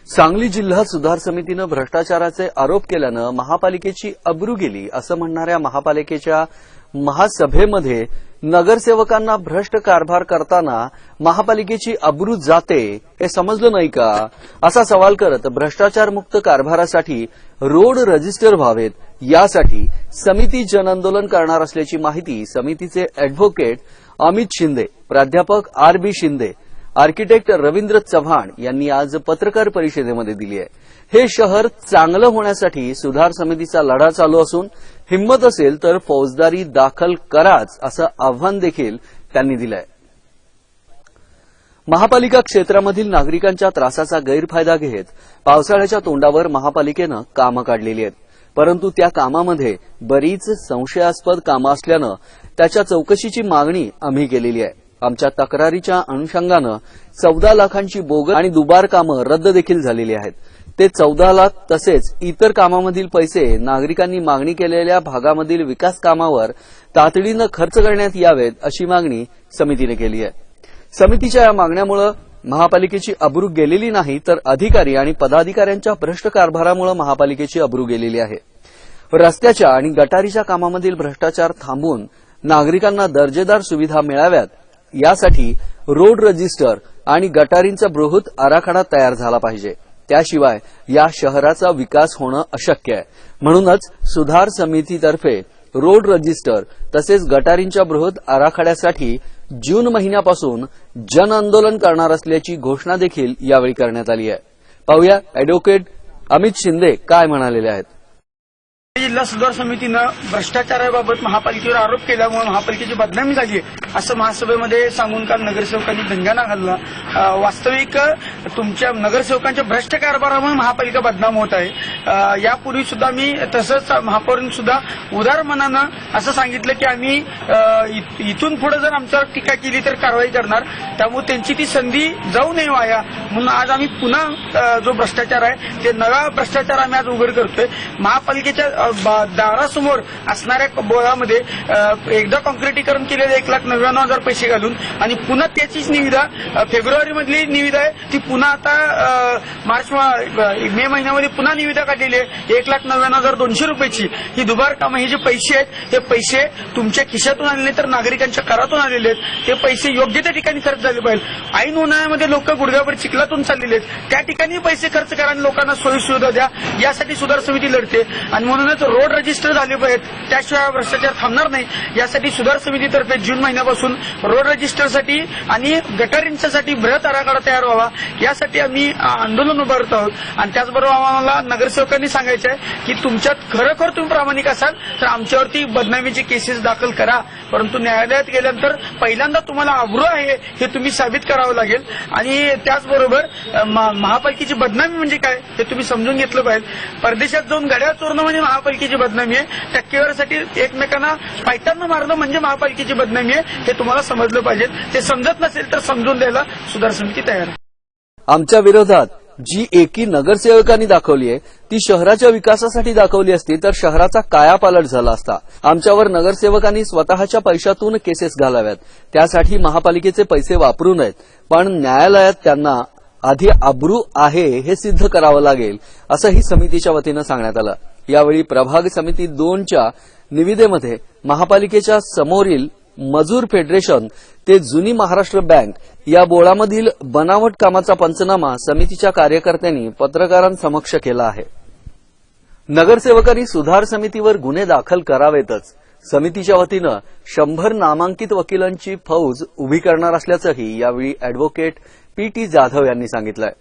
सांगली जिल्हा सुधार समितीनं भ्रष्टाचाराचे आरोप केल्यानं महापालिकेची अब्रू गेली असं म्हणणाऱ्या महापालिकेच्या महासभेमध्ये नगरसेवकांना भ्रष्ट कारभार करताना महापालिकेची अब्रू जाते हे समजलं नाही का असा सवाल करत भ्रष्टाचारमुक्त कारभारासाठी रोड रजिस्टर व्हावेत यासाठी समिती जनआंदोलन करणार असल्याची माहिती समितीचे अॅडव्होकेट अमित शिंदे, प्राध्यापक आर.बी. शिंदे, आर्किटेक्ट रवींद्र चव्हाण यांनी आज पत्रकार परिषदेमध्ये दिली आहे। हे शहर चांगलं होण्यासाठी सुधार समितीचा लढा चालू असून हिंमत असेल तर फौजदारी दाखल कराच असं आव्हान देखील त्यांनी दिलं आहे। महापालिका क्षेत्रामधील नागरिकांच्या त्रासाचा गैरफायदा घेत पावसाळ्याच्या तोंडावर महापालिकेनं कामं काढलेली आहेत, परंतु त्या कामामध्ये बरीच संशयास्पद कामं असल्यानं त्याच्या चौकशीची मागणी आम्ही केलेली आहे। आमच्या तक्रारीच्या अनुषंगानं 14 लाखांची बोगस आणि दुबार कामं रद्द देखील झालेली आहेत। ते 14 लाख तसेच इतर कामामधील पैसे नागरिकांनी मागणी केलेल्या भागामधील विकास कामावर तातडीनं खर्च करण्यात यावेत अशी मागणी समितीने केली आहे। समितीच्या या मागण्यामुळे महापालिकेची अब्रू गेलेली नाही तर अधिकारी आणि पदाधिकाऱ्यांच्या भ्रष्ट कारभारामुळे महापालिकेची अब्रू गेलेली आहे। रस्त्याच्या आणि गटारीच्या कामामधील भ्रष्टाचार थांबवून नागरिकांना दर्जेदार सुविधा मिळाव्यात यासाठी रोड रजिस्टर आणि गटारींचा बृहत आराखडा तयार झाला पाहिजे, त्याशिवाय या शहराचा विकास होणं अशक्य आहे। म्हणूनच सुधार समितीतर्फे रोड रजिस्टर तसेच गटारींच्या बृहत आराखड्यासाठी जून महिन्यापासून जन आंदोलन करणार असल्याची घोषणा देखील यावेळी करण्यात आली आहे। पाहूया अॅडव्होकेट अमित शिंदे काय म्हणालेले आहेत। जिल्हा सुधार समितीनं भ्रष्टाचाराबाबत महापालिकेवर आरोप केल्यामुळे महापालिकेची बदनामी झाली आहे असं महासभेमध्ये सांगून काल नगरसेवकांनी दंगाना घालला। वास्तविक तुमच्या नगरसेवकांच्या भ्रष्ट कारभारामुळे महापालिका बदनाम होत आहे। यापूर्वी सुद्धा मी तसंच महापौरांनी सुद्धा उदार मनानं असं सांगितलं की आम्ही इथून पुढे जर आमच्यावर टीका केली तर कारवाई करणार, त्यामुळे त्यांची ती संधी जाऊ नये वाया म्हणून आज आम्ही पुन्हा जो भ्रष्टाचार आहे ते नवा भ्रष्टाचार आम्ही आज उघड करतोय। महापालिकेच्या दारासमोर असणाऱ्या बोळामध्ये एकदा कॉन्क्रिटीकरण केलेले 1,99,000 पैसे घालून आणि पुन्हा त्याचीच निविदा फेब्रुवारी मधली निविदा आहे ती पुन्हा आता मे महिन्यामध्ये पुन्हा निविदा काढलेली आहे 1,99,200 रुपयाची। ही दुबार कामं हे जे पैसे आहेत ते पैसे तुमच्या खिशातून आलेले तर नागरिकांच्या करातून आलेले आहेत, ते पैसे योग्य त्या ठिकाणी खर्च झाले पाहिजे। ऐन उन्हाळ्यामध्ये लोक गुडघ्यावर चिखलातून चाललेले आहेत, त्या ठिकाणी पैसे खर्च करा आणि लोकांना सोयी सुविधा द्या यासाठी सुधार समिती लढते आणि म्हणूनच रोड रजिस्टर झाले पाहिजेत, त्याशिवाय भ्रष्टाचार थांबणार नाही। यासाठी सुधार समितीतर्फे जून महिन्यापासून रोड रजिस्टरसाठी आणि गटारींच्यासाठी बृहत आराखडा तयार व्हावा यासाठी आम्ही आंदोलन उभारत आहोत। आणि त्याचबरोबर आम्हाला नगरसेवकांनी सांगायचं आहे की तुमच्यात खरोखर तुम्ही प्रामाणिक असाल तर आमच्यावरती बदनामीचे केसेस दाखल करा, परंतु न्यायालयात गेल्यानंतर पहिल्यांदा तुम्हाला अब्रू आहे हे तुम्ही साबित करावं लागेल। आणि त्याचबरोबर महापालिकेची बदनामी म्हणजे काय हे तुम्ही समजून घेतलं पाहिजे। परदेशात जाऊन गाड्या चोरणं म्हणजे महापालिकेची बदनामी आहे, टक्केवारीसाठी एकमेकांना पायताना मारणं म्हणजे महापालिकेची बदनामी आहे, हे तुम्हाला समजलं पाहिजे। ते समजत नसेल तर समजून द्यायला सुधार समिती तयार आहे। आमच्या विरोधात जी एकी नगरसेवकांनी दाखवली आहे ती शहराच्या विकासासाठी दाखवली असती तर शहराचा कायापालट झाला असता। आमच्यावर नगरसेवकांनी स्वतःच्या पैशातून केसेस घालाव्यात, त्यासाठी महापालिकेचे पैसे वापरू नयेत, पण न्यायालयात त्यांना आधी अब्रू आहे हे सिद्ध करावं लागेल असंही समितीच्या वतीनं सांगण्यात आलं। यावेळी प्रभाग समिती 2च्या निविदेमध्ये महापालिकेच्या समोरील मजूर फेडरेशन ते जुनी महाराष्ट्र बँक या बोळामधील बनावट कामाचा पंचनामा समितीच्या कार्यकर्त्यांनी पत्रकारांसमक्ष केला आहे। नगरसेवकांनी सुधार समितीवर गुन्हे दाखल करावेतच, समितीच्या वतीनं 100 नामांकित वकिलांची फौज उभी करणार असल्याचंही यावेळी अॅडव्होकेट पी.टी. जाधव यांनी सांगितलं आहे।